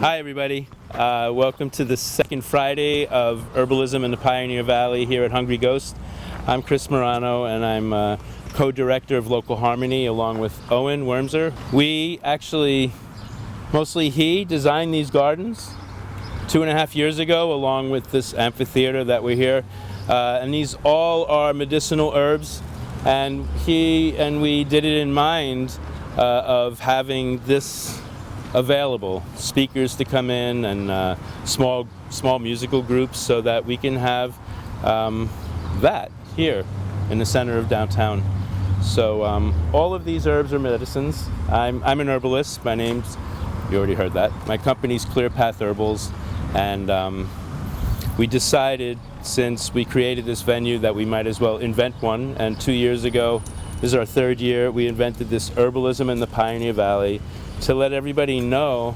Hi everybody, welcome to the second Friday of Herbalism in the Pioneer Valley here at Hungry Ghost. I'm Chris Morano and I'm co-director of Local Harmony along with Owen Wormser. We actually, mostly he, designed these gardens 2.5 years ago along with this amphitheater that we're here. And these all are medicinal herbs, and we did it in mind of having this available, speakers to come in and small musical groups, so that we can have that here in the center of downtown. So all of these herbs are medicines. I'm an herbalist. My name's, you already heard that. My company's Clear Path Herbals, and we decided, since we created this venue, that we might as well invent one. And 2 years ago, this is our third year, we invented this Herbalism in the Pioneer Valley to let everybody know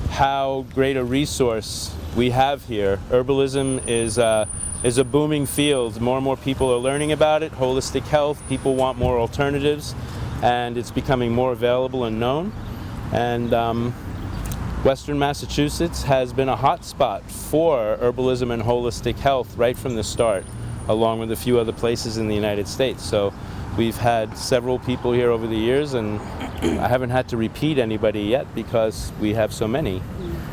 how great a resource we have here. Herbalism is a booming field. More and more people are learning about it. Holistic health, people want more alternatives, and it's becoming more available and known. And Western Massachusetts has been a hot spot for herbalism and holistic health right from the start, along with a few other places in the United States. So we've had several people here over the years, and I haven't had to repeat anybody yet because we have so many.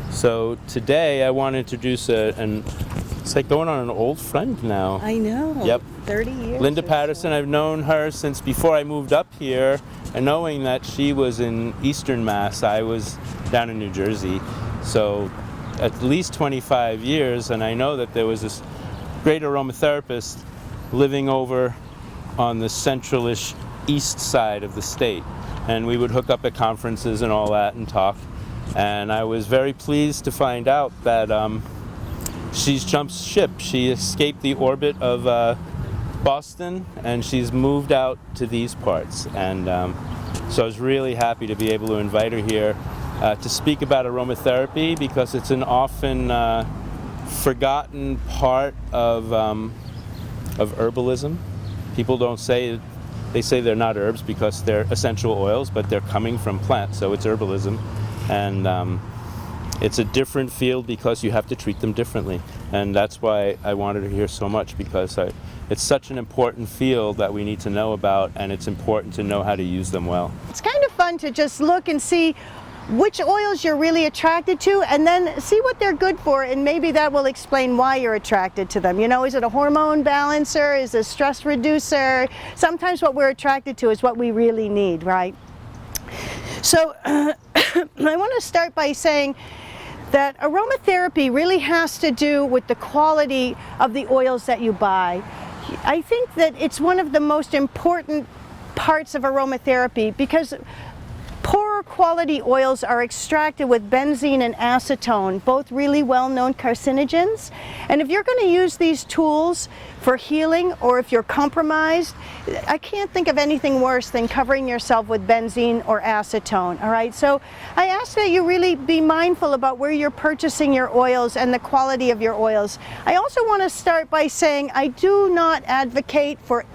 So today I want to introduce it's like going on an old friend now. I know. Yep. 30 years. Linda Patterson. I've known her since before I moved up here, and knowing that she was in Eastern Mass, I was down in New Jersey. So at least 25 years, and I know that there was this great aromatherapist living over on the centralish east side of the state, and we would hook up at conferences and all that and talk. And I was very pleased to find out that she's jumped ship. She escaped the orbit of Boston, and she's moved out to these parts. And so I was really happy to be able to invite her here to speak about aromatherapy, because it's an often forgotten part of herbalism. People don't say, they say they're not herbs because they're essential oils, but they're coming from plants, so it's herbalism. And it's a different field because you have to treat them differently. And that's why I wanted her here so much, because it's such an important field that we need to know about, and it's important to know how to use them well. It's kind of fun to just look and see which oils you're really attracted to, and then see what they're good for, and maybe that will explain why you're attracted to them. You know, is it a hormone balancer? Is it a stress reducer? Sometimes what we're attracted to is what we really need, right? So I want to start by saying that aromatherapy really has to do with the quality of the oils that you buy. I think that it's one of the most important parts of aromatherapy, because poorer quality oils are extracted with benzene and acetone, both really well-known carcinogens. And if you're going to use these tools for healing, or if you're compromised, I can't think of anything worse than covering yourself with benzene or acetone. All right, so I ask that you really be mindful about where you're purchasing your oils and the quality of your oils. I also want to start by saying I do not advocate for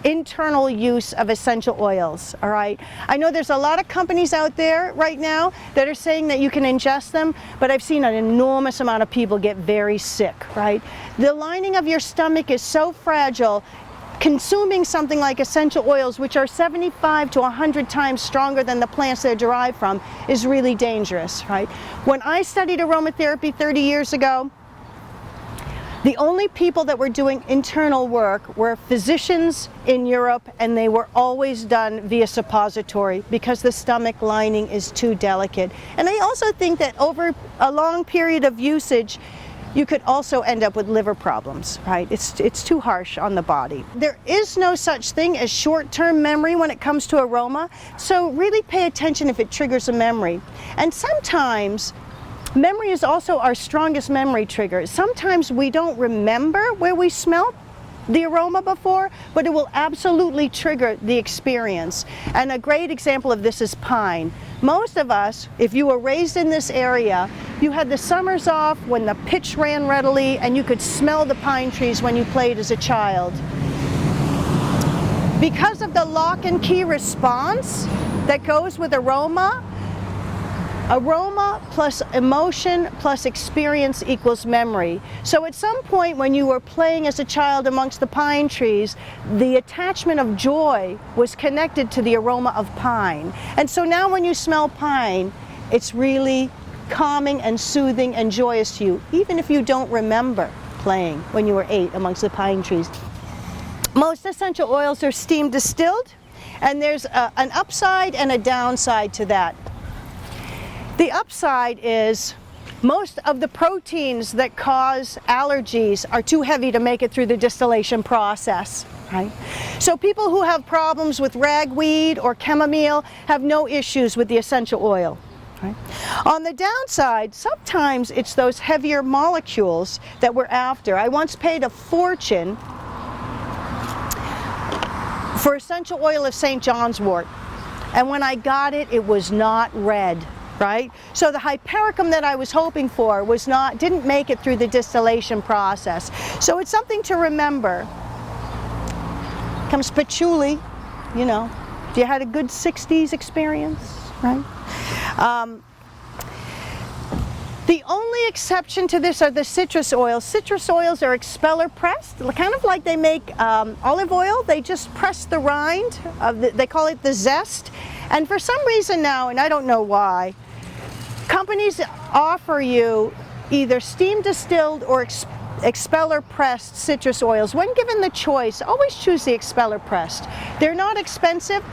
internal use of essential oils. All right, I know there's a lot of companies out there right now that are saying that you can ingest them, but I've seen an enormous amount of people get very sick. Right, the lining of your stomach is so fragile. Consuming something like essential oils, which are 75 to 100 times stronger than the plants they're derived from, is really dangerous. Right, when I studied aromatherapy 30 years ago, the only people that were doing internal work were physicians in Europe, and they were always done via suppository because the stomach lining is too delicate. And I also think that over a long period of usage, you could also end up with liver problems, right? It's too harsh on the body. There is no such thing as short-term memory when it comes to aroma, so really pay attention if it triggers a memory. And sometimes memory is also our strongest memory trigger. Sometimes we don't remember where we smelled the aroma before, but it will absolutely trigger the experience. And a great example of this is pine. Most of us, if you were raised in this area, you had the summers off when the pitch ran readily, and you could smell the pine trees when you played as a child. Because of the lock and key response that goes with aroma, Aroma plus emotion plus experience equals memory. So at some point when you were playing as a child amongst the pine trees, the attachment of joy was connected to the aroma of pine. And so now when you smell pine, it's really calming and soothing and joyous to you, even if you don't remember playing when you were 8 amongst the pine trees. Most essential oils are steam distilled, and there's an upside and a downside to that. The upside is most of the proteins that cause allergies are too heavy to make it through the distillation process, right? So people who have problems with ragweed or chamomile have no issues with the essential oil. Right? On the downside, sometimes it's those heavier molecules that we're after. I once paid a fortune for essential oil of St. John's wort, and when I got it, it was not red. Right? So the hypericum that I was hoping for didn't make it through the distillation process. So it's something to remember. Comes patchouli, you know. You had a good 60s experience, right? The only exception to this are the citrus oils. Citrus oils are expeller pressed, kind of like they make olive oil. They just press the rind, they call it the zest. And for some reason now, and I don't know why, companies offer you either steam distilled or expeller pressed citrus oils. When given the choice, always choose the expeller pressed. They're not expensive,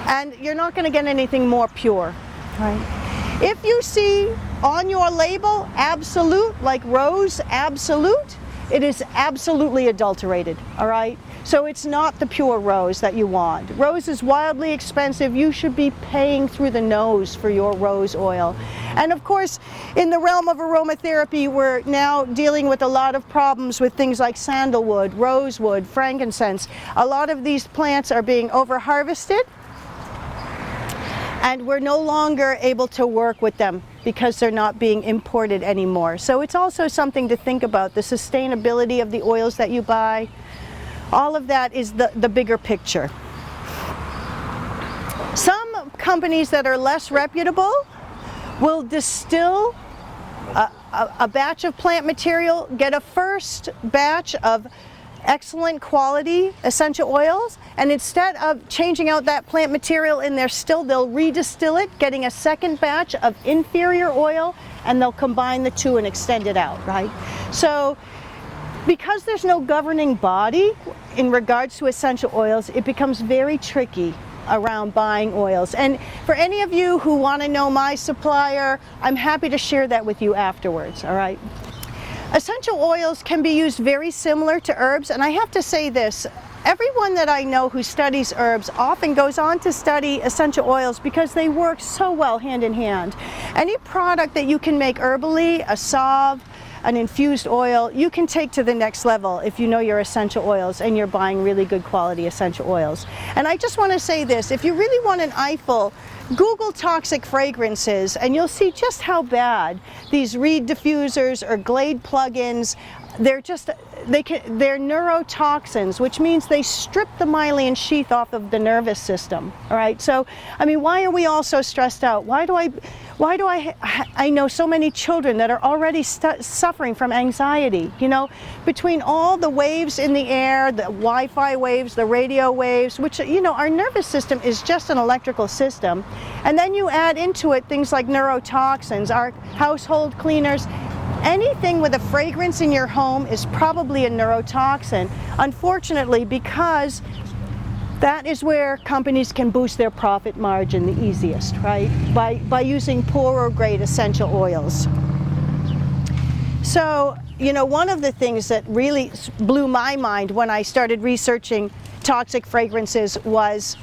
and you're not going to get anything more pure, right? If you see on your label absolute, like rose absolute, it is absolutely adulterated, all right? So it's not the pure rose that you want. Rose is wildly expensive. You should be paying through the nose for your rose oil. And of course, in the realm of aromatherapy, we're now dealing with a lot of problems with things like sandalwood, rosewood, frankincense. A lot of these plants are being over-harvested, and we're no longer able to work with them because they're not being imported anymore. So it's also something to think about, the sustainability of the oils that you buy. All of that is the bigger picture. Some companies that are less reputable will distill a batch of plant material, get a first batch of excellent quality essential oils, and instead of changing out that plant material in their still, they'll redistill it, getting a second batch of inferior oil, and they'll combine the two and extend it out, right? So because there's no governing body in regards to essential oils, it becomes very tricky around buying oils. And for any of you who want to know my supplier, I'm happy to share that with you afterwards, all right? Essential oils can be used very similar to herbs, and I have to say this, everyone that I know who studies herbs often goes on to study essential oils because they work so well hand in hand. Any product that you can make herbally, a salve, an infused oil, you can take to the next level if you know your essential oils and you're buying really good quality essential oils. And I just want to say this, if you really want an eyeful, Google toxic fragrances and you'll see just how bad these Reed diffusers or Glade plugins, they're neurotoxins, which means they strip the myelin sheath off of the nervous system, all right? So, I mean, why are we all so stressed out? Why do I know so many children that are already suffering from anxiety, you know, between all the waves in the air, the Wi-Fi waves, the radio waves, which, you know, our nervous system is just an electrical system. And then you add into it things like neurotoxins, our household cleaners. Anything with a fragrance in your home is probably a neurotoxin, unfortunately, because that is where companies can boost their profit margin the easiest, right? By using poorer grade essential oils. So, you know, one of the things that really blew my mind when I started researching toxic fragrances was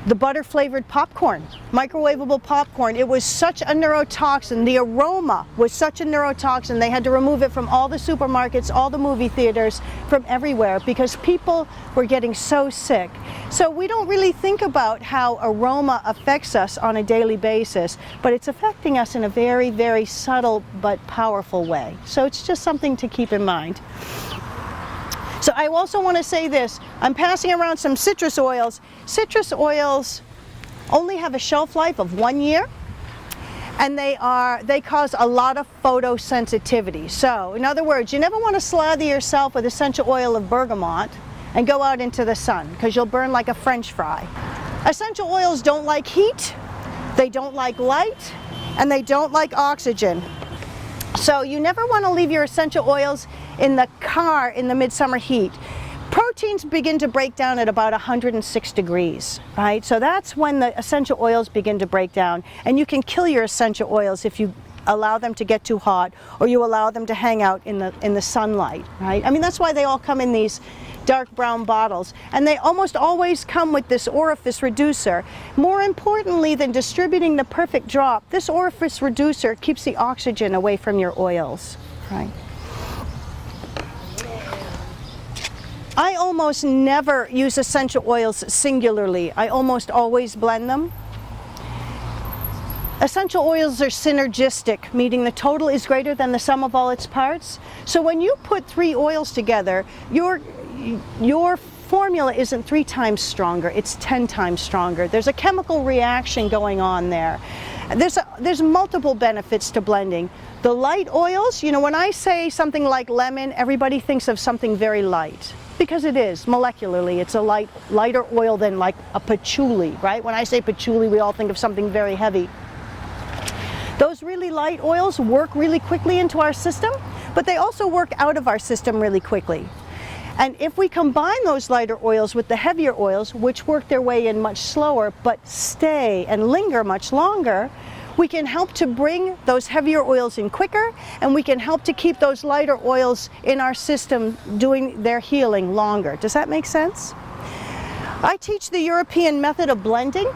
the butter flavored popcorn, microwavable popcorn. It was such a neurotoxin. The aroma was such a neurotoxin. They had to remove it from all the supermarkets, all the movie theaters, from everywhere because people were getting so sick. So we don't really think about how aroma affects us on a daily basis, but it's affecting us in a very, very subtle but powerful way. So it's just something to keep in mind. So I also want to say this, I'm passing around some citrus oils. Citrus oils only have a shelf life of 1 year, and they cause a lot of photosensitivity. So, in other words, you never want to slather yourself with essential oil of bergamot and go out into the sun, because you'll burn like a French fry. Essential oils don't like heat, they don't like light, and they don't like oxygen. So you never want to leave your essential oils in the car in the midsummer heat. Proteins begin to break down at about 106 degrees, right? So that's when the essential oils begin to break down, and you can kill your essential oils if you allow them to get too hot, or you allow them to hang out in the sunlight, right? I mean, that's why they all come in these dark brown bottles, and they almost always come with this Orifice Reducer. More importantly than distributing the perfect drop, this Orifice Reducer keeps the oxygen away from your oils, right? I almost never use essential oils singularly. I almost always blend them. Essential oils are synergistic, meaning the total is greater than the sum of all its parts. So when you put 3 oils together, your formula isn't 3 times stronger, it's 10 times stronger. There's a chemical reaction going on there. There's multiple benefits to blending. The light oils, you know, when I say something like lemon, everybody thinks of something very light. Because it is, molecularly, it's a lighter oil than like a patchouli, right? When I say patchouli, we all think of something very heavy. Those really light oils work really quickly into our system, but they also work out of our system really quickly. And if we combine those lighter oils with the heavier oils, which work their way in much slower, but stay and linger much longer, we can help to bring those heavier oils in quicker, and we can help to keep those lighter oils in our system doing their healing longer. Does that make sense? I teach the European method of blending,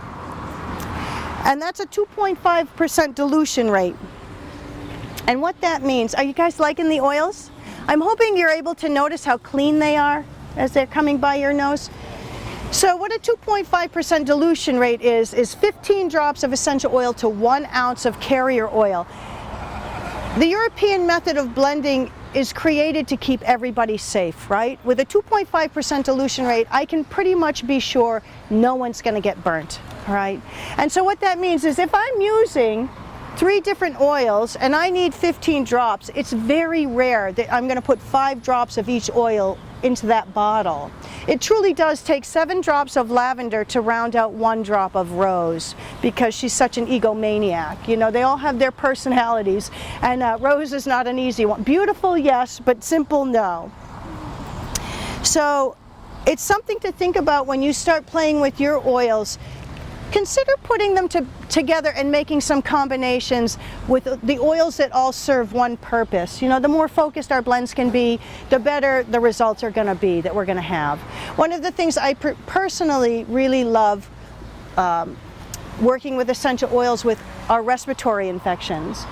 and that's a 2.5% dilution rate. And what that means, are you guys liking the oils? I'm hoping you're able to notice how clean they are as they're coming by your nose. So what a 2.5% dilution rate is 15 drops of essential oil to 1 ounce of carrier oil. The European method of blending is created to keep everybody safe, right? With a 2.5% dilution rate, I can pretty much be sure no one's going to get burnt, right? And so what that means is if I'm using 3 different oils and I need 15 drops, it's very rare that I'm going to put 5 drops of each oil into that bottle. It truly does take 7 drops of lavender to round out 1 drop of rose, because she's such an egomaniac. You know, they all have their personalities, and Rose is not an easy one. Beautiful, yes, but simple, no. So it's something to think about when you start playing with your oils. Consider putting them together and making some combinations with the oils that all serve one purpose. You know, the more focused our blends can be, the better the results are going to be that we're going to have. One of the things I personally really love working with essential oils with are respiratory infections.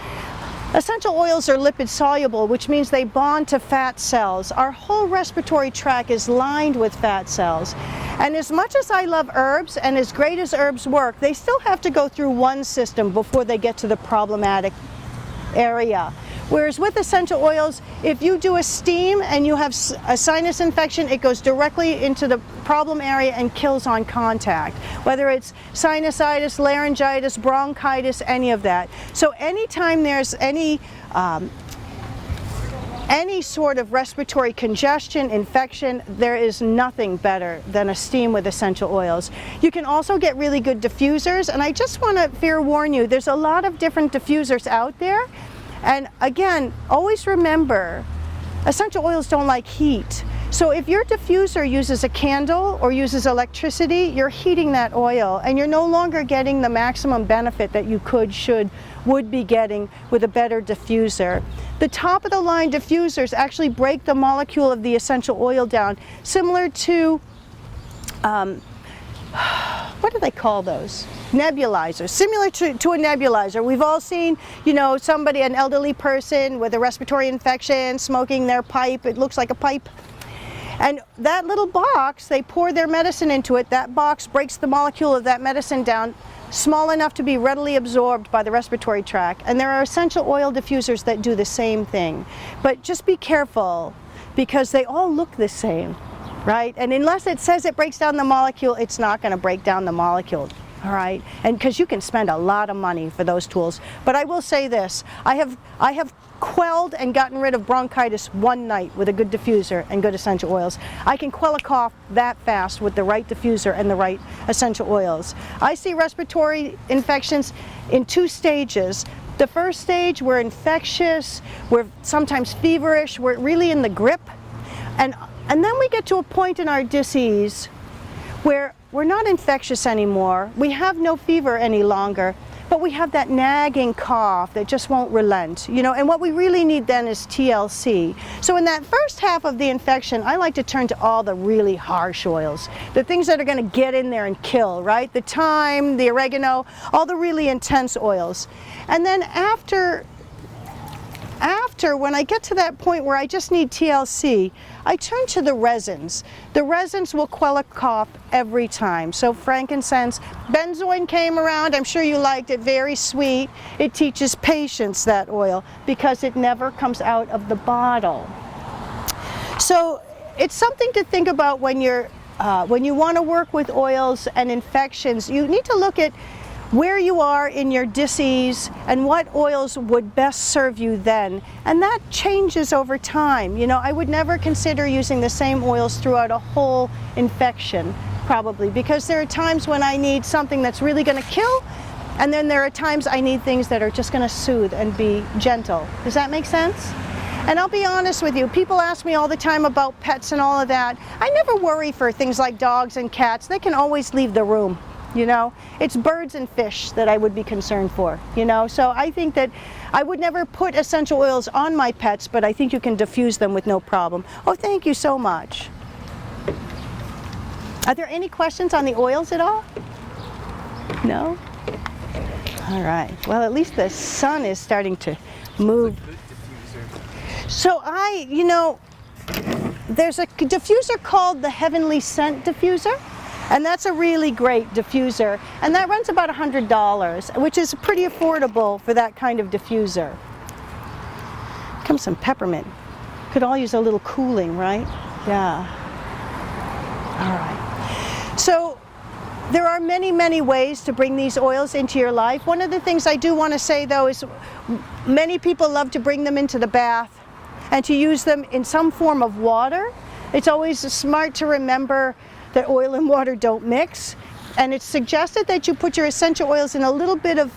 Essential oils are lipid soluble, which means they bond to fat cells. Our whole respiratory tract is lined with fat cells. And as much as I love herbs, and as great as herbs work, they still have to go through one system before they get to the problematic area. Whereas with essential oils, if you do a steam and you have a sinus infection, it goes directly into the problem area and kills on contact. Whether it's sinusitis, laryngitis, bronchitis, any of that. So anytime there's any sort of respiratory congestion, infection, there is nothing better than a steam with essential oils. You can also get really good diffusers, and I just want to fair warn you, there's a lot of different diffusers out there. And again, always remember, essential oils don't like heat. So if your diffuser uses a candle or uses electricity, you're heating that oil, and you're no longer getting the maximum benefit that you would be getting with a better diffuser. The top of the line diffusers actually break the molecule of the essential oil down, similar to, what do they call those? Nebulizers, similar to a nebulizer. We've all seen, you know, an elderly person with a respiratory infection smoking their pipe. It looks like a pipe. And that little box, they pour their medicine into it. That box breaks the molecule of that medicine down small enough to be readily absorbed by the respiratory tract. And there are essential oil diffusers that do the same thing. But just be careful, because they all look the same, right? And unless it says it breaks down the molecule, it's not going to break down the molecule. All right, and because you can spend a lot of money for those tools. But I will say this, I have quelled and gotten rid of bronchitis one night with a good diffuser and good essential oils. I can quell a cough that fast with the right diffuser and the right essential oils. I see respiratory infections in 2 stages. The first stage, we're infectious, we're sometimes feverish, we're really in the grip. And then we get to a point in our disease where we're not infectious anymore, we have no fever any longer, but we have that nagging cough that just won't relent, you know, and what we really need then is TLC. So in that first half of the infection, I like to turn to all the really harsh oils, the things that are going to get in there and kill, right? The thyme, the oregano, all the really intense oils. And then after when I get to that point where I just need TLC, I turn to the resins. The resins will quell a cough every time. So frankincense, benzoin came around, I'm sure you liked it, very sweet. It teaches patience, that oil, because it never comes out of the bottle. So it's something to think about when you want to work with oils and infections. You need to look at where you are in your disease and what oils would best serve you then. And that changes over time. You know, I would never consider using the same oils throughout a whole infection, probably, because there are times when I need something that's really going to kill, and then there are times I need things that are just going to soothe and be gentle. Does that make sense? And I'll be honest with you, people ask me all the time about pets and all of that. I never worry for things like dogs and cats. They can always leave the room. You know, it's birds and fish that I would be concerned for, you know. So I think that I would never put essential oils on my pets, but I think you can diffuse them with no problem. Oh, thank you so much. Are there any questions on the oils at all? No? All right. Well, at least the sun is starting to move. So you know, there's a diffuser called the Heavenly Scent diffuser. And that's a really great diffuser, and that runs about $100, which is pretty affordable for that kind of diffuser. Comes some peppermint. Could all use a little cooling, right? Yeah. All right. So there are many, many ways to bring these oils into your life. One of the things I do want to say, though, is many people love to bring them into the bath and to use them in some form of water. It's always smart to remember that oil and water don't mix, and it's suggested that you put your essential oils in a little bit of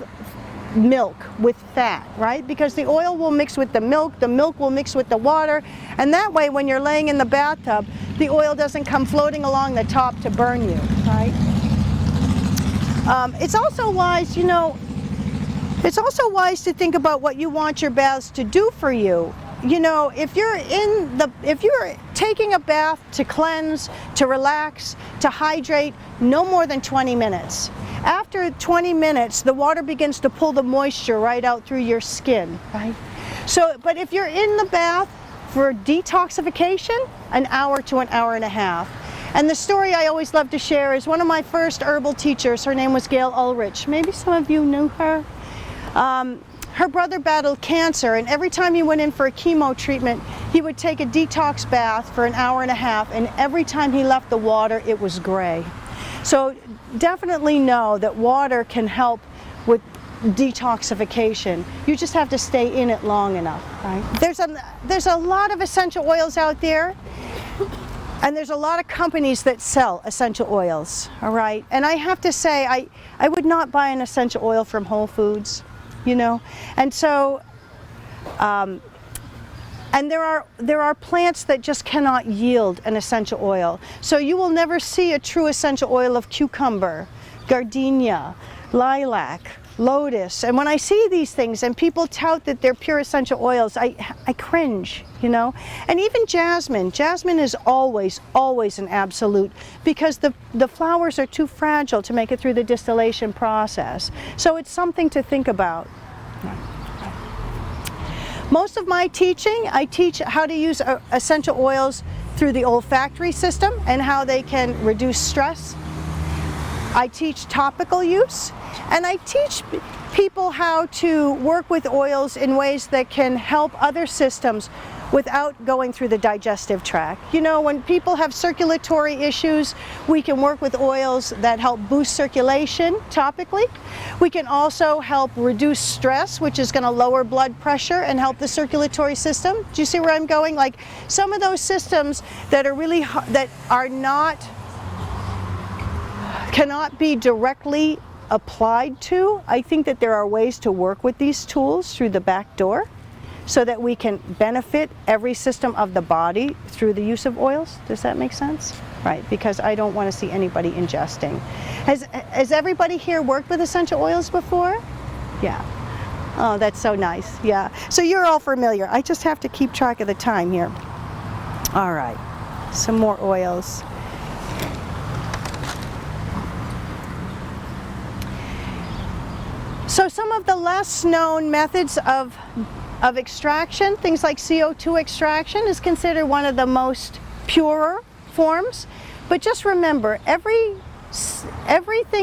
milk with fat, right? Because the oil will mix with the milk will mix with the water, and that way when you're laying in the bathtub, the oil doesn't come floating along the top to burn you, right? It's also wise, you know, it's also wise to think about what you want your baths to do for you. You know, if you're taking a bath to cleanse, to relax, to hydrate, no more than 20 minutes. After 20 minutes, the water begins to pull the moisture right out through your skin, right? So, but if you're in the bath for detoxification, an hour to an hour and a half. And the story I always love to share is one of my first herbal teachers, her name was Gail Ulrich. Maybe some of you knew her. Her brother battled cancer, and every time he went in for a chemo treatment, he would take a detox bath for an hour and a half, and every time he left the water, it was gray. So definitely know that water can help with detoxification. You just have to stay in it long enough, right? There's a lot of essential oils out there, and there's a lot of companies that sell essential oils, all right? And I have to say, I would not buy an essential oil from Whole Foods. You know, and so, and there are plants that just cannot yield an essential oil. So you will never see a true essential oil of cucumber, gardenia, lilac, lotus. And when I see these things and people tout that they're pure essential oils, I cringe, you know. And even jasmine. Jasmine is always an absolute, because the flowers are too fragile to make it through the distillation process. So it's something to think about. Most of my teaching, I teach how to use essential oils through the olfactory system and how they can reduce stress. I teach topical use, and I teach people how to work with oils in ways that can help other systems without going through the digestive tract. You know, when people have circulatory issues, we can work with oils that help boost circulation topically. We can also help reduce stress, which is going to lower blood pressure and help the circulatory system. Do you see where I'm going? Like some of those systems that are really cannot be directly applied to, I think that there are ways to work with these tools through the back door, so that we can benefit every system of the body through the use of oils. Does that make sense? Right, because I don't want to see anybody ingesting. Has everybody here worked with essential oils before? Yeah. Oh, that's so nice. Yeah. So you're all familiar. I just have to keep track of the time here. All right. Some more oils. So some of the less known methods of extraction, things like CO2 extraction is considered one of the most purer forms. But just remember, everything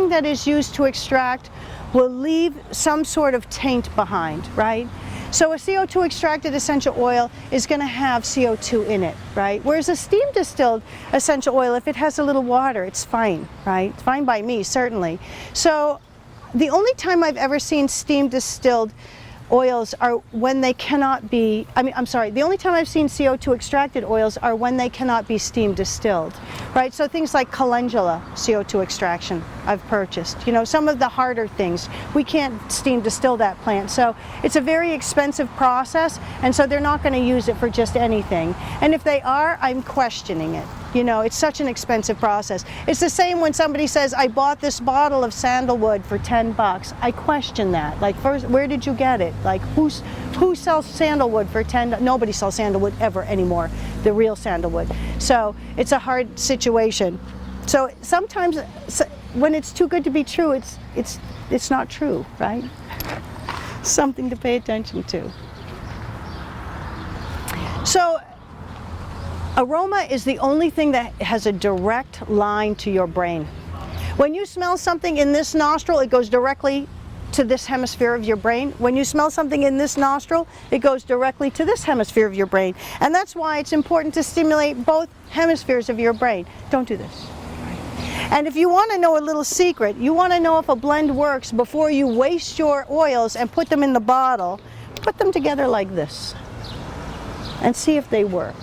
that is used to extract will leave some sort of taint behind, right? So a CO2 extracted essential oil is going to have CO2 in it, right? Whereas a steam distilled essential oil, if it has a little water, it's fine, right? It's fine by me, certainly. So the only time I've ever seen steam distilled oils are when they cannot be, the only time I've seen CO2 extracted oils are when they cannot be steam distilled, right? So things like calendula CO2 extraction I've purchased. You know, some of the harder things, we can't steam distill that plant. So it's a very expensive process, and so they're not going to use it for just anything. And if they are, I'm questioning it. You know, it's such an expensive process. It's the same when somebody says, I bought this bottle of sandalwood for $10. I question that. Like, first, where did you get it? Like, who sells sandalwood for $10? Nobody sells sandalwood ever anymore, the real sandalwood. So it's a hard situation. So sometimes when it's too good to be true, it's not true, right? Something to pay attention to. So aroma is the only thing that has a direct line to your brain. When you smell something in this nostril, it goes directly to this hemisphere of your brain. When you smell something in this nostril, it goes directly to this hemisphere of your brain. And that's why it's important to stimulate both hemispheres of your brain. Don't do this. And if you want to know a little secret, you want to know if a blend works before you waste your oils and put them in the bottle, put them together like this and see if they work.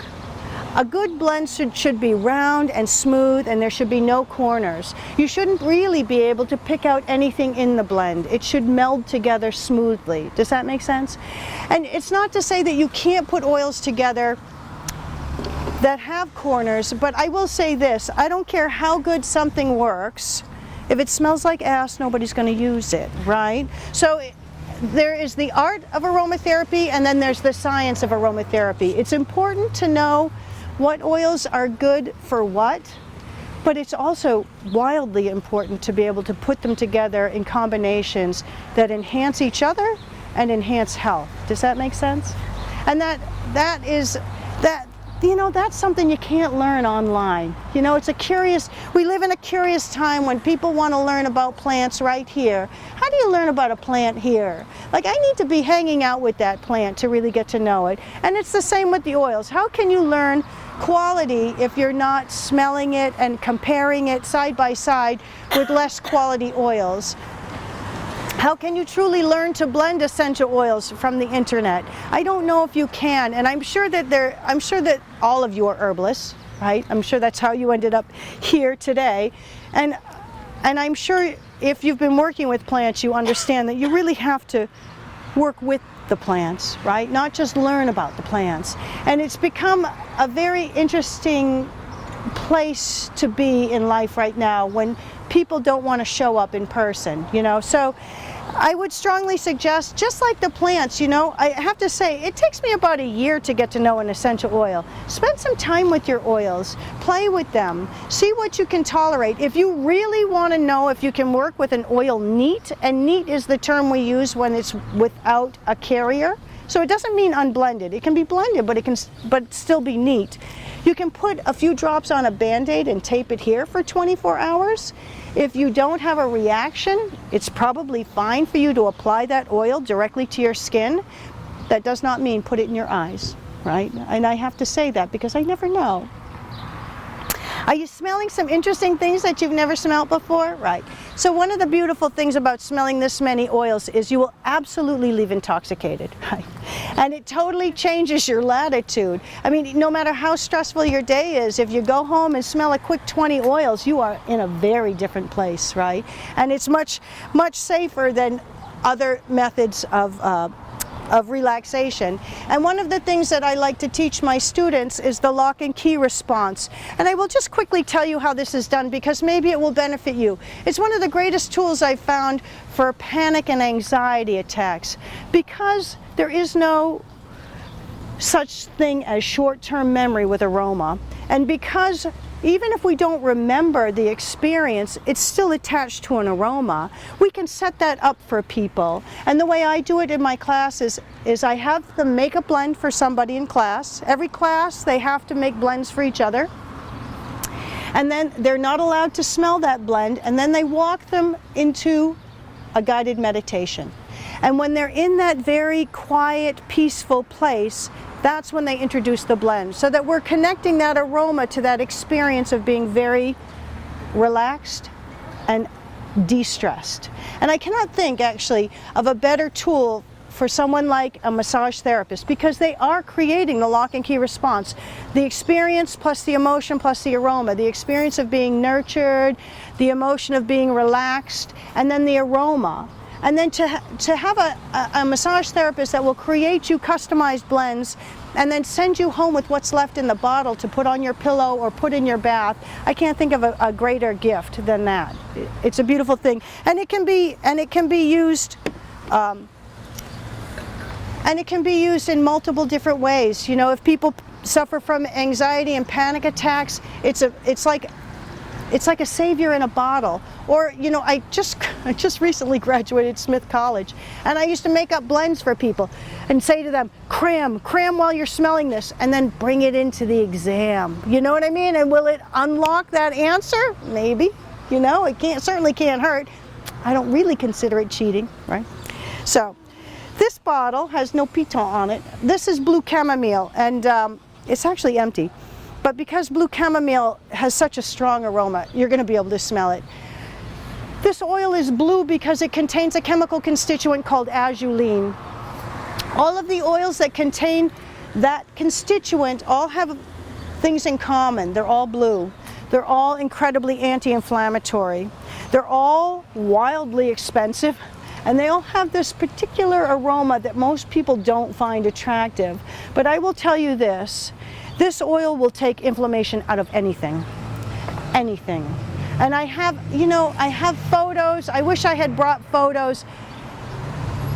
A good blend should be round and smooth, and there should be no corners. You shouldn't really be able to pick out anything in the blend. It should meld together smoothly. Does that make sense? And it's not to say that you can't put oils together that have corners, but I will say this, I don't care how good something works, if it smells like ass, nobody's going to use it, right? So there is the art of aromatherapy, and then there's the science of aromatherapy. It's important to know what oils are good for what, but it's also wildly important to be able to put them together in combinations that enhance each other and enhance health. Does that make sense? And that's something you can't learn online. You know, we live in a curious time when people want to learn about plants right here. How do you learn about a plant here? Like, I need to be hanging out with that plant to really get to know it. And it's the same with the oils. How can you learn quality if you're not smelling it and comparing it side by side with less quality oils? How can you truly learn to blend essential oils from the internet? I don't know if you can, and I'm sure that all of you are herbalists, right? I'm sure that's how you ended up here today. And I'm sure if you've been working with plants, you understand that you really have to work with the plants, right? Not just learn about the plants. And it's become a very interesting place to be in life right now when people don't want to show up in person, you know. So I would strongly suggest, just like the plants, you know, I have to say, it takes me about a year to get to know an essential oil. Spend some time with your oils, play with them, see what you can tolerate. If you really want to know if you can work with an oil neat, and neat is the term we use when it's without a carrier, so it doesn't mean unblended. It can be blended, but it can still be neat. You can put a few drops on a Band-Aid and tape it here for 24 hours. If you don't have a reaction, it's probably fine for you to apply that oil directly to your skin. That does not mean put it in your eyes, right? And I have to say that because I never know. Are you smelling some interesting things that you've never smelled before? Right. So one of the beautiful things about smelling this many oils is you will absolutely leave intoxicated, right? And it totally changes your latitude. I mean, no matter how stressful your day is, if you go home and smell a quick 20 oils, you are in a very different place, right? And it's much, much safer than other methods of relaxation. And one of the things that I like to teach my students is the lock and key response. And I will just quickly tell you how this is done because maybe it will benefit you. It's one of the greatest tools I've found for panic and anxiety attacks because there is no such thing as short-term memory with aroma. And because even if we don't remember the experience, it's still attached to an aroma. We can set that up for people. And the way I do it in my classes is I have them make a blend for somebody in class. Every class, they have to make blends for each other. And then they're not allowed to smell that blend. And then they walk them into a guided meditation. And when they're in that very quiet, peaceful place, that's when they introduce the blend, so that we're connecting that aroma to that experience of being very relaxed and de-stressed. And I cannot think actually of a better tool for someone like a massage therapist because they are creating the lock and key response. The experience plus the emotion plus the aroma, the experience of being nurtured, the emotion of being relaxed, and then the aroma. And then to have a massage therapist that will create you customized blends and then send you home with what's left in the bottle to put on your pillow or put in your bath, I can't think of a greater gift than that. It's a beautiful thing, and it can be used. And it can be used in multiple different ways. You know, if people suffer from anxiety and panic attacks, it's like a savior in a bottle. Or, you know, I just recently graduated Smith College, and I used to make up blends for people and say to them, cram while you're smelling this, and then bring it into the exam. You know what I mean? And will it unlock that answer? Maybe. You know, it certainly can't hurt. I don't really consider it cheating, right? So, this bottle has no piton on it. This is blue chamomile, and it's actually empty. But because blue chamomile has such a strong aroma, you're going to be able to smell it. This oil is blue because it contains a chemical constituent called azulene. All of the oils that contain that constituent all have things in common. They're all blue. They're all incredibly anti-inflammatory. They're all wildly expensive. And they all have this particular aroma that most people don't find attractive. But I will tell you this oil will take inflammation out of anything. Anything. And I have photos. I wish I had brought photos.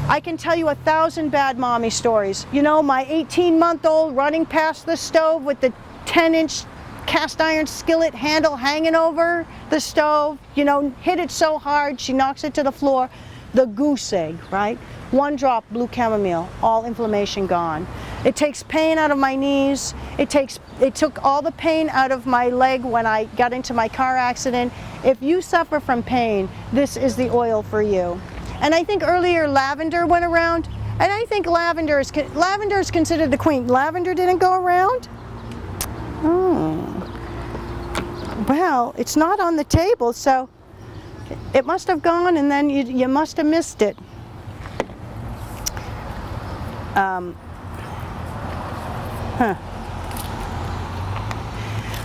I can tell you 1,000 bad mommy stories. You know, my 18-month-old running past the stove with the 10-inch cast iron skillet handle hanging over the stove, you know, hit it so hard she knocks it to the floor. The goose egg, right? 1 drop blue chamomile, all inflammation gone. It takes pain out of my knees. It took all the pain out of my leg when I got into my car accident. If you suffer from pain, this is the oil for you. And I think earlier lavender went around, and I think lavender is considered the queen. Lavender didn't go around? Well, it's not on the table, so it must have gone, and then you must have missed it.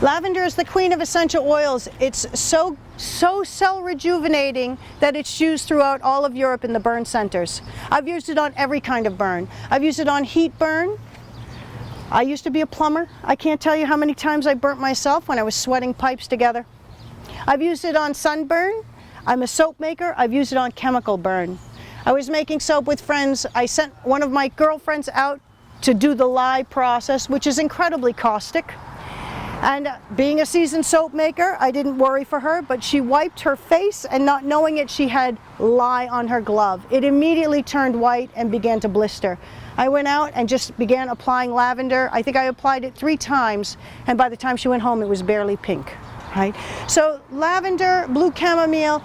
Lavender is the queen of essential oils. It's so cell rejuvenating that it's used throughout all of Europe in the burn centers. I've used it on every kind of burn. I've used it on heat burn. I used to be a plumber. I can't tell you how many times I burnt myself when I was sweating pipes together. I've used it on sunburn. I'm a soap maker. I've used it on chemical burn. I was making soap with friends. I sent one of my girlfriends out to do the lye process, which is incredibly caustic. And being a seasoned soap maker, I didn't worry for her, but she wiped her face, and not knowing it, she had lye on her glove. It immediately turned white and began to blister. I went out and just began applying lavender. I think I applied it 3 times, and by the time she went home, it was barely pink, right? So lavender, blue chamomile,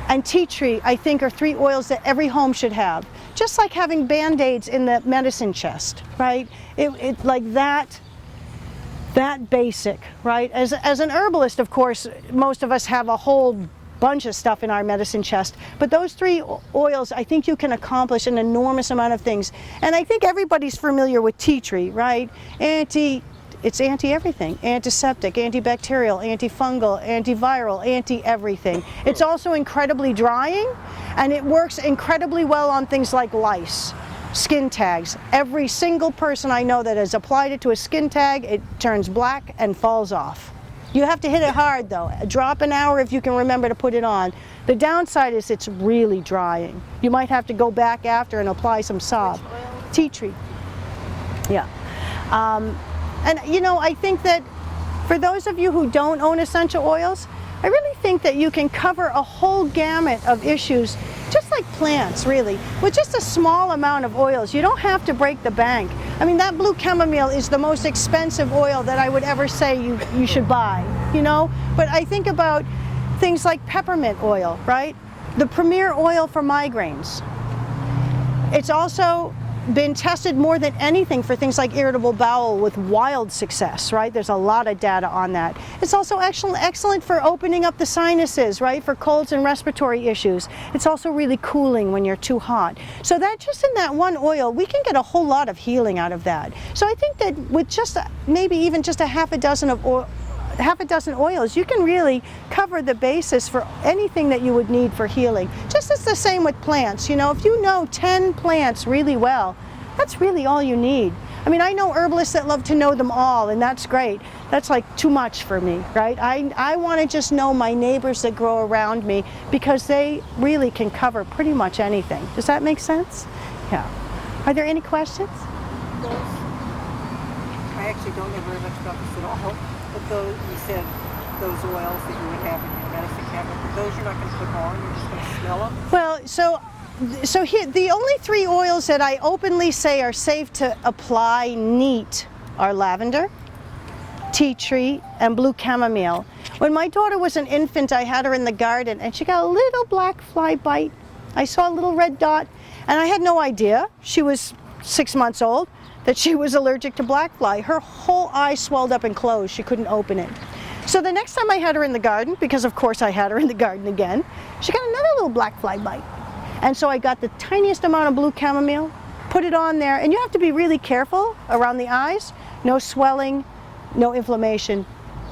and tea tree, I think, are 3 oils that every home should have. Just like having Band-Aids in the medicine chest, right? It like that basic, right? As an herbalist, of course, most of us have a whole bunch of stuff in our medicine chest, but those 3 oils, I think you can accomplish an enormous amount of things. And I think everybody's familiar with tea tree, right? It's anti-everything, antiseptic, antibacterial, antifungal, antiviral, anti-everything. It's also incredibly drying, and it works incredibly well on things like lice, skin tags. Every single person I know that has applied it to a skin tag, it turns black and falls off. You have to hit it hard though. Drop an hour if you can remember to put it on. The downside is it's really drying. You might have to go back after and apply some salve. Tea tree. Yeah. And you know, I think that for those of you who don't own essential oils, I really think that you can cover a whole gamut of issues, just like plants, really, with just a small amount of oils. You don't have to break the bank. I mean, that blue chamomile is the most expensive oil that I would ever say you should buy, you know? But I think about things like peppermint oil, right? The premier oil for migraines. It's also been tested more than anything for things like irritable bowel with wild success, right? There's a lot of data on that. It's also excellent for opening up the sinuses, right? For colds and respiratory issues. It's also really cooling when you're too hot. So that just in that one oil, we can get a whole lot of healing out of that. So I think that with just maybe even just a half a dozen oils, you can really cover the basis for anything that you would need for healing. Just as the same with plants, you know, if you know 10 plants really well, that's really all you need. I mean, I know herbalists that love to know them all, and that's great. That's like too much for me, right? I want to just know my neighbors that grow around me, because they really can cover pretty much anything. Does that make sense? Yeah. Are there any questions? I actually don't know very much about this at all. But those, you said those oils that you would have in your medicine cabinet, but those you're not going to put on, you're just going to smell them? Well, so here, the only 3 oils that I openly say are safe to apply neat are lavender, tea tree, and blue chamomile. When my daughter was an infant, I had her in the garden, and she got a little black fly bite. I saw a little red dot, and I had no idea. She was 6 months old. That she was allergic to black fly. Her whole eye swelled up and closed. She couldn't open it. So the next time I had her in the garden, because of course I had her in the garden again, she got another little black fly bite. And so I got the tiniest amount of blue chamomile, put it on there, and you have to be really careful around the eyes. No swelling, no inflammation,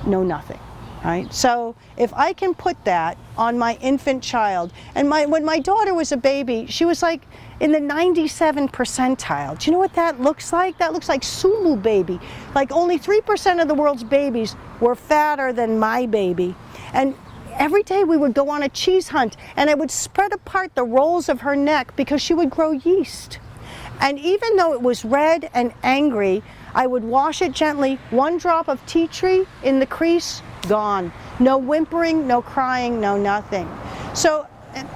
no nothing, right? So if I can put that on my infant child, and when my daughter was a baby, she was like in the 97 percentile. Do you know what that looks like? That looks like Sumu baby. Like only 3% of the world's babies were fatter than my baby. And every day we would go on a cheese hunt, and I would spread apart the rolls of her neck because she would grow yeast. And even though it was red and angry, I would wash it gently, 1 drop of tea tree in the crease, gone. No whimpering, no crying, no nothing. So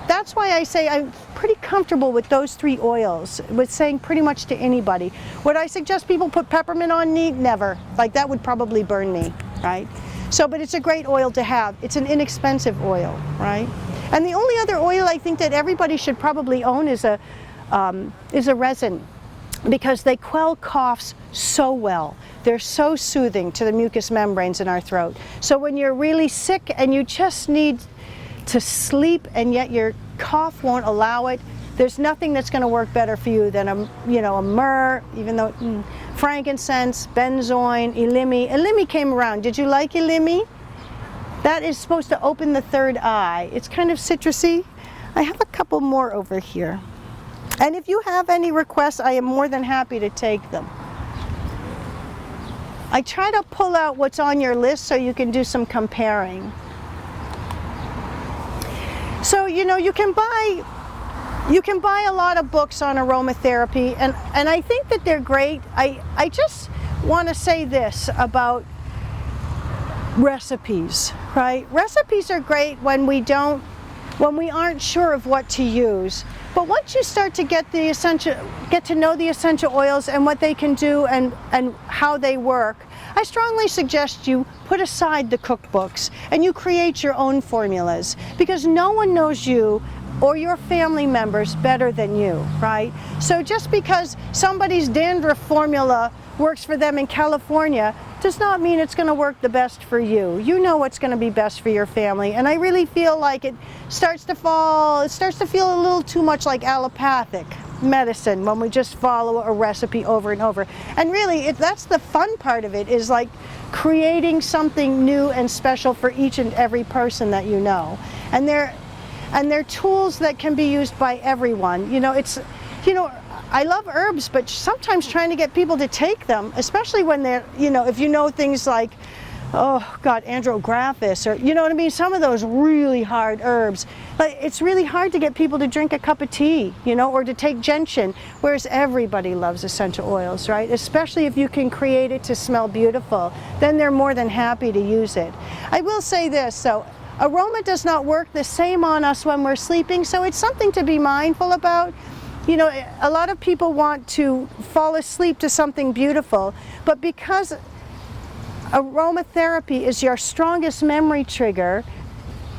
that's why I say I'm pretty comfortable with those 3 oils, with saying pretty much to anybody. Would I suggest people put peppermint on neat? Never. Like, that would probably burn me, right? So, but it's a great oil to have. It's an inexpensive oil, right? And the only other oil I think that everybody should probably own is a resin, because they quell coughs so well. They're so soothing to the mucous membranes in our throat. So when you're really sick and you just need to sleep and yet your cough won't allow it, there's nothing that's going to work better for you than a myrrh, even though frankincense, benzoin, elemi. Elemi came around. Did you like elemi? That is supposed to open the 3rd eye. It's kind of citrusy. I have a couple more over here. And if you have any requests, I am more than happy to take them. I try to pull out what's on your list so you can do some comparing. So, you know, you can buy a lot of books on aromatherapy, and I think that they're great. I just want to say this about recipes, right? Recipes are great when we aren't sure of what to use. But once you start to get to know the essential oils and what they can do and how they work, I strongly suggest you put aside the cookbooks and you create your own formulas, because no one knows you or your family members better than you, right? So just because somebody's dandruff formula works for them in California does not mean it's going to work the best for you. You know what's going to be best for your family, and I really feel like it starts to feel a little too much like allopathic medicine when we just follow a recipe over and over. And really, that's the fun part of it, is like creating something new and special for each and every person that you know. And they're tools that can be used by everyone. I love herbs, but sometimes trying to get people to take them, especially when they're, if you know things like, oh God, andrographis, or you know what I mean, some of those really hard herbs, like it's really hard to get people to drink a cup of tea, or to take gentian, whereas everybody loves essential oils, right? Especially if you can create it to smell beautiful, then they're more than happy to use it. I will say this, so aroma does not work the same on us when we're sleeping, so it's something to be mindful about. A lot of people want to fall asleep to something beautiful, but because aromatherapy is your strongest memory trigger,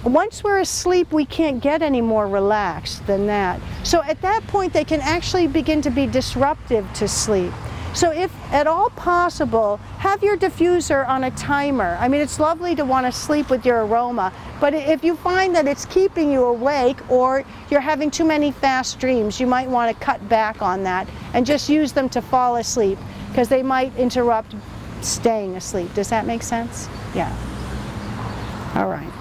once we're asleep, we can't get any more relaxed than that. So at that point, they can actually begin to be disruptive to sleep. So if at all possible, have your diffuser on a timer. I mean, it's lovely to want to sleep with your aroma, but if you find that it's keeping you awake or you're having too many fast dreams, you might want to cut back on that and just use them to fall asleep, because they might interrupt staying asleep. Does that make sense? Yeah. All right.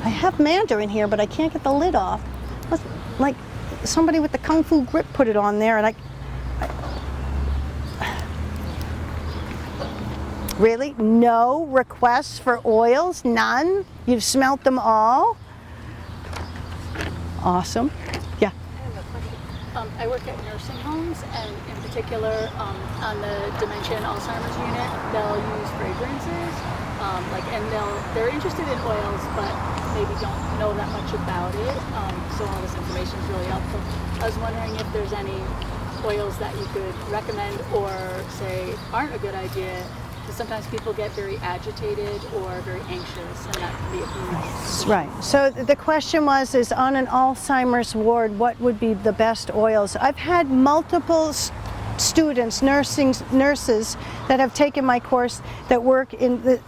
I have Mandarin here, but I can't get the lid off. Like somebody with the Kung Fu grip put it on there, and Really? No requests for oils? None? You've smelt them all? Awesome. Yeah. I have a question. I work at nursing homes, and in particular on the dementia and Alzheimer's unit, they'll use fragrances, and they're interested in oils, but maybe don't know that much about it. So all this information is really helpful. I was wondering if there's any oils that you could recommend or say aren't a good idea. Sometimes people get very agitated or very anxious, and that can be a huge. Right. So the question is on an Alzheimer's ward, what would be the best oils? I've had multiple students, nurses that have taken my course that work in the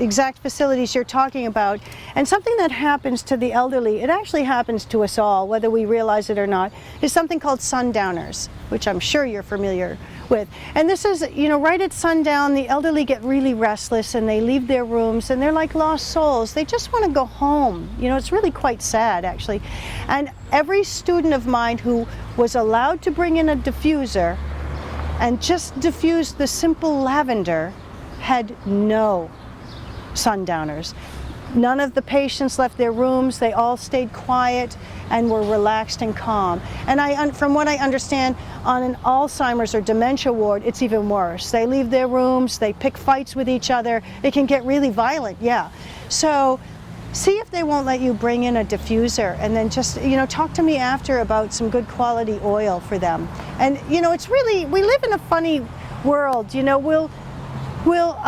exact facilities you're talking about. And something that happens to the elderly, it actually happens to us all, whether we realize it or not, is something called Sundowners, which I'm sure you're familiar with. And this is, right at sundown, the elderly get really restless and they leave their rooms and they're like lost souls. They just want to go home. It's really quite sad, actually. And every student of mine who was allowed to bring in a diffuser and just diffuse the simple lavender had no sundowners. None of the patients left their rooms. They all stayed quiet and were relaxed and calm. And from what I understand, on an Alzheimer's or dementia ward, it's even worse. They leave their rooms, they pick fights with each other. It can get really violent, yeah. So see if they won't let you bring in a diffuser, and then just, talk to me after about some good quality oil for them. And, it's really, we live in a funny world. We'll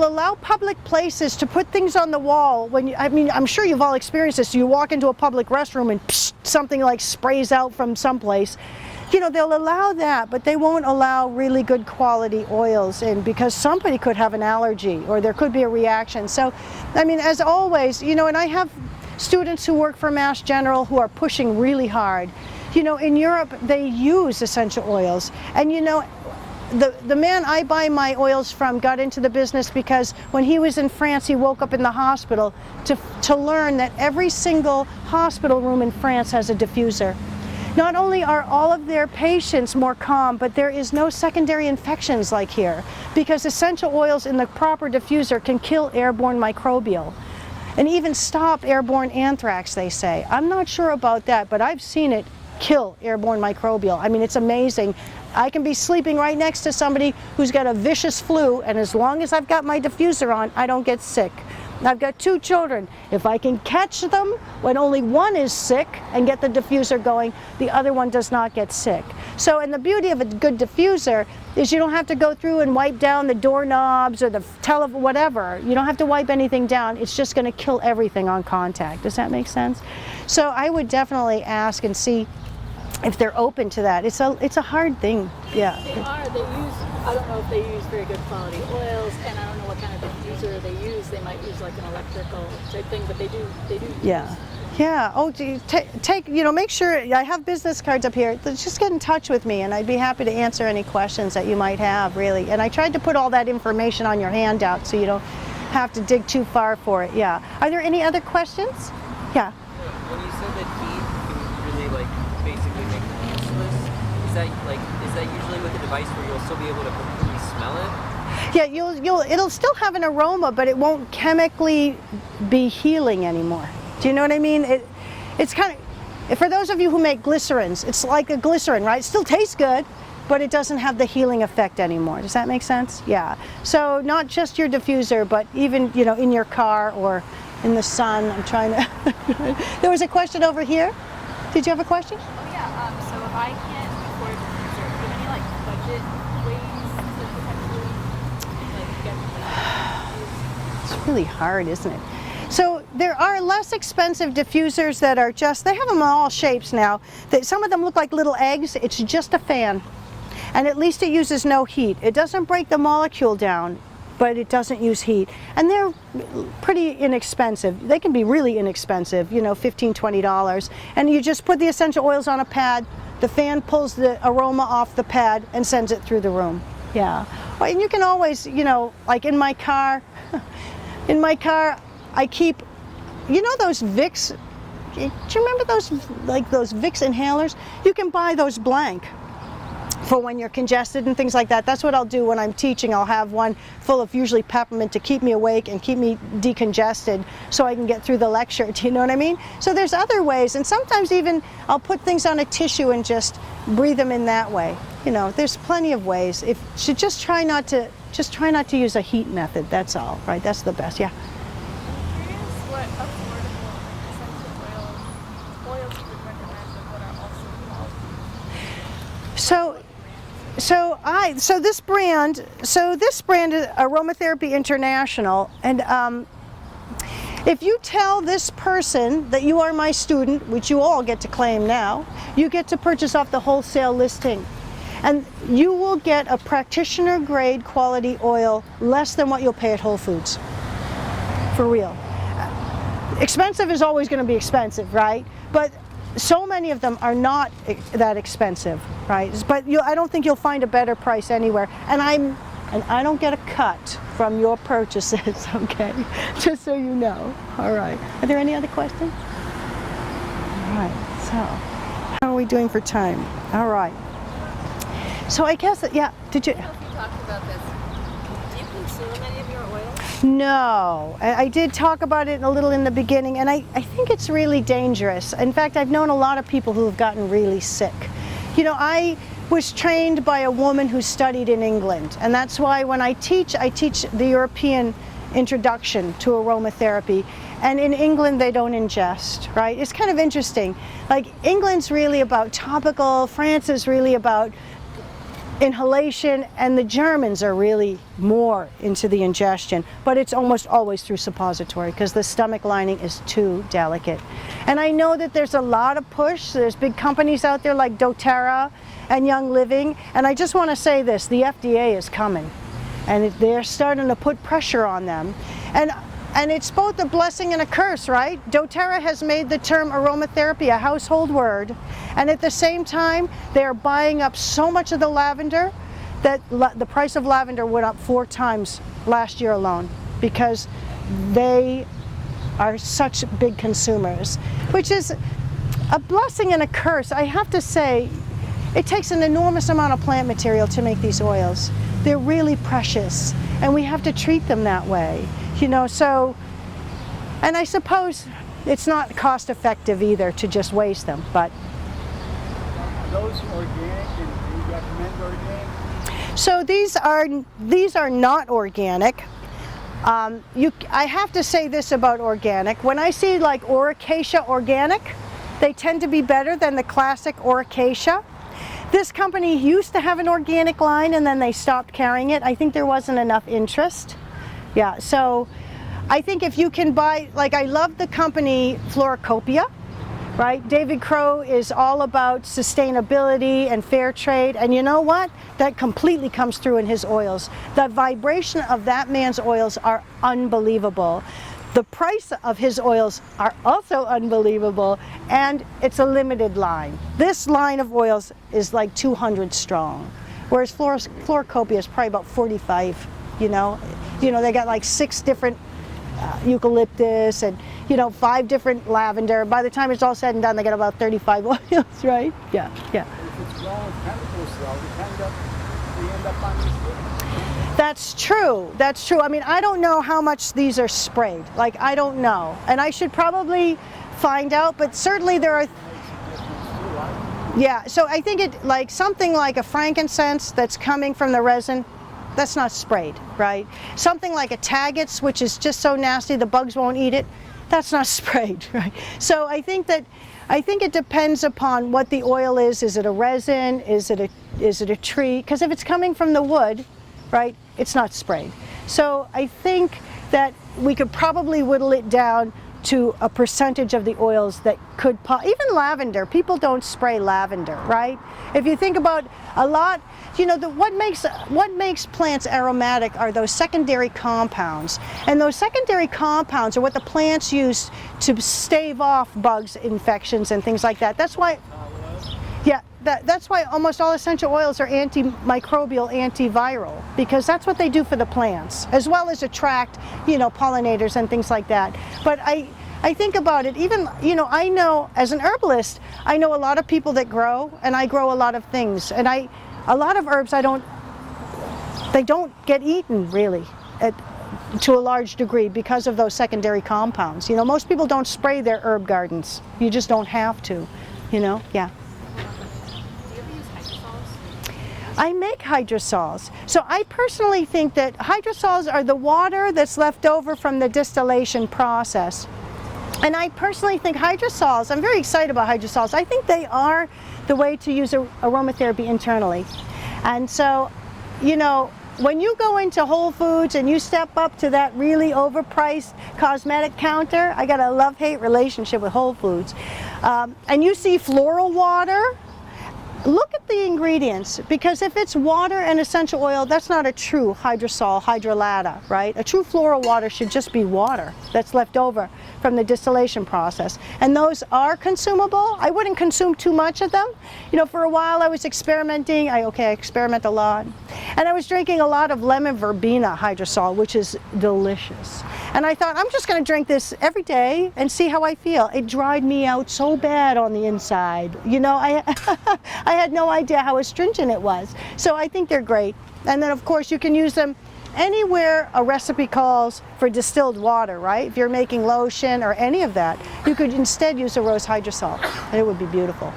allow public places to put things on the wall when I'm sure you've all experienced this. You walk into a public restroom and something like sprays out from someplace. They'll allow that, but they won't allow really good quality oils in, because somebody could have an allergy or there could be a reaction. So, as always, and I have students who work for Mass General who are pushing really hard. In Europe, they use essential oils, and the man I buy my oils from got into the business because when he was in France, he woke up in the hospital to learn that every single hospital room in France has a diffuser. Not only are all of their patients more calm, but there is no secondary infections like here, because essential oils in the proper diffuser can kill airborne microbial and even stop airborne anthrax, they say. I'm not sure about that, but I've seen it kill airborne microbial. It's amazing. I can be sleeping right next to somebody who's got a vicious flu, and as long as I've got my diffuser on, I don't get sick. I've got 2 children. If I can catch them when only one is sick and get the diffuser going, the other one does not get sick. So, and the beauty of a good diffuser is you don't have to go through and wipe down the doorknobs or the whatever. You don't have to wipe anything down. It's just going to kill everything on contact. Does that make sense? So I would definitely ask and see if they're open to that. It's a hard thing. Yeah. They are. They use, I don't know if they use very good quality oils, and I don't know what kind of diffuser they use. They might use like an electrical type thing, but they do Yeah. Yeah. Oh, take, you know, make sure, I have business cards up here. Just get in touch with me and I'd be happy to answer any questions that you might have, really. And I tried to put all that information on your handout so you don't have to dig too far for it. Yeah. Are there any other questions? Yeah. When you said that heat can really like basically make them useless, is that usually with a device where you'll still be able to completely smell it? Yeah, it'll still have an aroma, but it won't chemically be healing anymore. Do you know what I mean? It's kind of, for those of you who make glycerins, it's like a glycerin, right? It still tastes good, but it doesn't have the healing effect anymore. Does that make sense? Yeah. So not just your diffuser, but even, you know, in your car or in the sun. I'm trying to. There was a question over here. Did you have a question? Oh yeah. So if I can't afford a diffuser, do you have any like budget ways to potentially like get? It's really hard, isn't it? So there are less expensive diffusers that are just, they have them in all shapes now. Some of them look like little eggs. It's just a fan. And at least it uses no heat. It doesn't break the molecule down, but it doesn't use heat. And they're pretty inexpensive. They can be really inexpensive, you know, $15, $20. And you just put the essential oils on a pad, the fan pulls the aroma off the pad and sends it through the room. Yeah. And you can always, you know, like in my car, I keep, you know those Vicks, do you remember those, like those Vicks inhalers? You can buy those blank for when you're congested and things like that. That's what I'll do when I'm teaching. I'll have one full of usually peppermint to keep me awake and keep me decongested so I can get through the lecture. Do you know what I mean? So there's other ways, and sometimes even I'll put things on a tissue and just breathe them in that way. You know, there's plenty of ways. So just try not to use a heat method. That's all, right? That's the best. Yeah. What affordable essential oils you would recommend and what are also quality? So this brand is Aromatherapy International, and if you tell this person that you are my student, which you all get to claim now, you get to purchase off the wholesale listing. And you will get a practitioner grade quality oil less than what you'll pay at Whole Foods. For real. Expensive is always going to be expensive, right? But so many of them are not that expensive, right? But I don't think you'll find a better price anywhere. And I don't get a cut from your purchases, okay? Just so you know. All right. Are there any other questions? All right. So, how are we doing for time? All right. So I guess, yeah, did you? I don't know if you talked about this. Do you consume any of your oils? No, I did talk about it a little in the beginning, and I think it's really dangerous. In fact, I've known a lot of people who have gotten really sick. You know, I was trained by a woman who studied in England, and that's why when I teach the European introduction to aromatherapy, and in England they don't ingest, right? It's kind of interesting. Like, England's really about topical, France is really about inhalation, and the Germans are really more into the ingestion, but it's almost always through suppository because the stomach lining is too delicate. And I know that there's a lot of push. There's big companies out there like doTERRA and Young Living, and I just want to say this, the FDA is coming and they're starting to put pressure on them, and it's both a blessing and a curse, right? doTERRA has made the term aromatherapy a household word, and at the same time, they're buying up so much of the lavender that the price of lavender went up 4 times last year alone because they are such big consumers, which is a blessing and a curse. I have to say, it takes an enormous amount of plant material to make these oils. They're really precious, and we have to treat them that way. You know, so, and I suppose it's not cost effective either to just waste them, but. Are those organic, and do you recommend organic? So these are not organic. I have to say this about organic. When I see like Orifice Organic, they tend to be better than the classic Orifice. This company used to have an organic line and then they stopped carrying it. I think there wasn't enough interest. Yeah, so I think if you can buy, like I love the company Floracopia, right? David Crow is all about sustainability and fair trade, and you know what? That completely comes through in his oils. The vibration of that man's oils are unbelievable. The price of his oils are also unbelievable, and it's a limited line. This line of oils is like 200 strong, whereas Floracopia is probably about 45, you know. They got like 6 different eucalyptus and 5 different lavender. By the time it's all said and done, they got about 35 oils, right? Yeah. If it's grown with chemicals, though, we end up on these. That's true. That's true. I mean, I don't know how much these are sprayed. Like, I don't know, and I should probably find out. But certainly there are. Yeah. So I think it like something like a frankincense that's coming from the resin. That's not sprayed, right? Something like a Taggets, which is just so nasty the bugs won't eat it, that's not sprayed, right? So I think it depends upon what the oil is. Is it a resin? Is it a tree? Because if it's coming from the wood, right, it's not sprayed. So I think that we could probably whittle it down to a percentage of the oils that could even lavender. People don't spray lavender, right? If you think about a lot, what makes plants aromatic are those secondary compounds, and those secondary compounds are what the plants use to stave off bugs, infections, and things like that. That's why, yeah, that's why almost all essential oils are antimicrobial, antiviral, because that's what they do for the plants, as well as attract, pollinators and things like that. But I think about it, even, I know as an herbalist, I know a lot of people that grow, and I grow a lot of things, and a lot of herbs they don't get eaten really to a large degree because of those secondary compounds. Most people don't spray their herb gardens. You just don't have to, yeah. Do you ever use hydrosols? I make hydrosols. So I personally think that hydrosols are the water that's left over from the distillation process. And I personally think hydrosols, I'm very excited about hydrosols. I think they are the way to use aromatherapy internally. And so, when you go into Whole Foods and you step up to that really overpriced cosmetic counter, I got a love-hate relationship with Whole Foods, and you see floral water, look at the ingredients, because if it's water and essential oil, that's not a true hydrosol, hydrolata, right? A true floral water should just be water that's left over from the distillation process. And those are consumable. I wouldn't consume too much of them. For a while I was experimenting. I experiment a lot. And I was drinking a lot of lemon verbena hydrosol, which is delicious. And I thought, I'm just going to drink this every day and see how I feel. It dried me out so bad on the inside. I had no idea how astringent it was. So I think they're great. And then of course you can use them anywhere a recipe calls for distilled water, right? If you're making lotion or any of that, you could instead use a rose hydrosol, and it would be beautiful.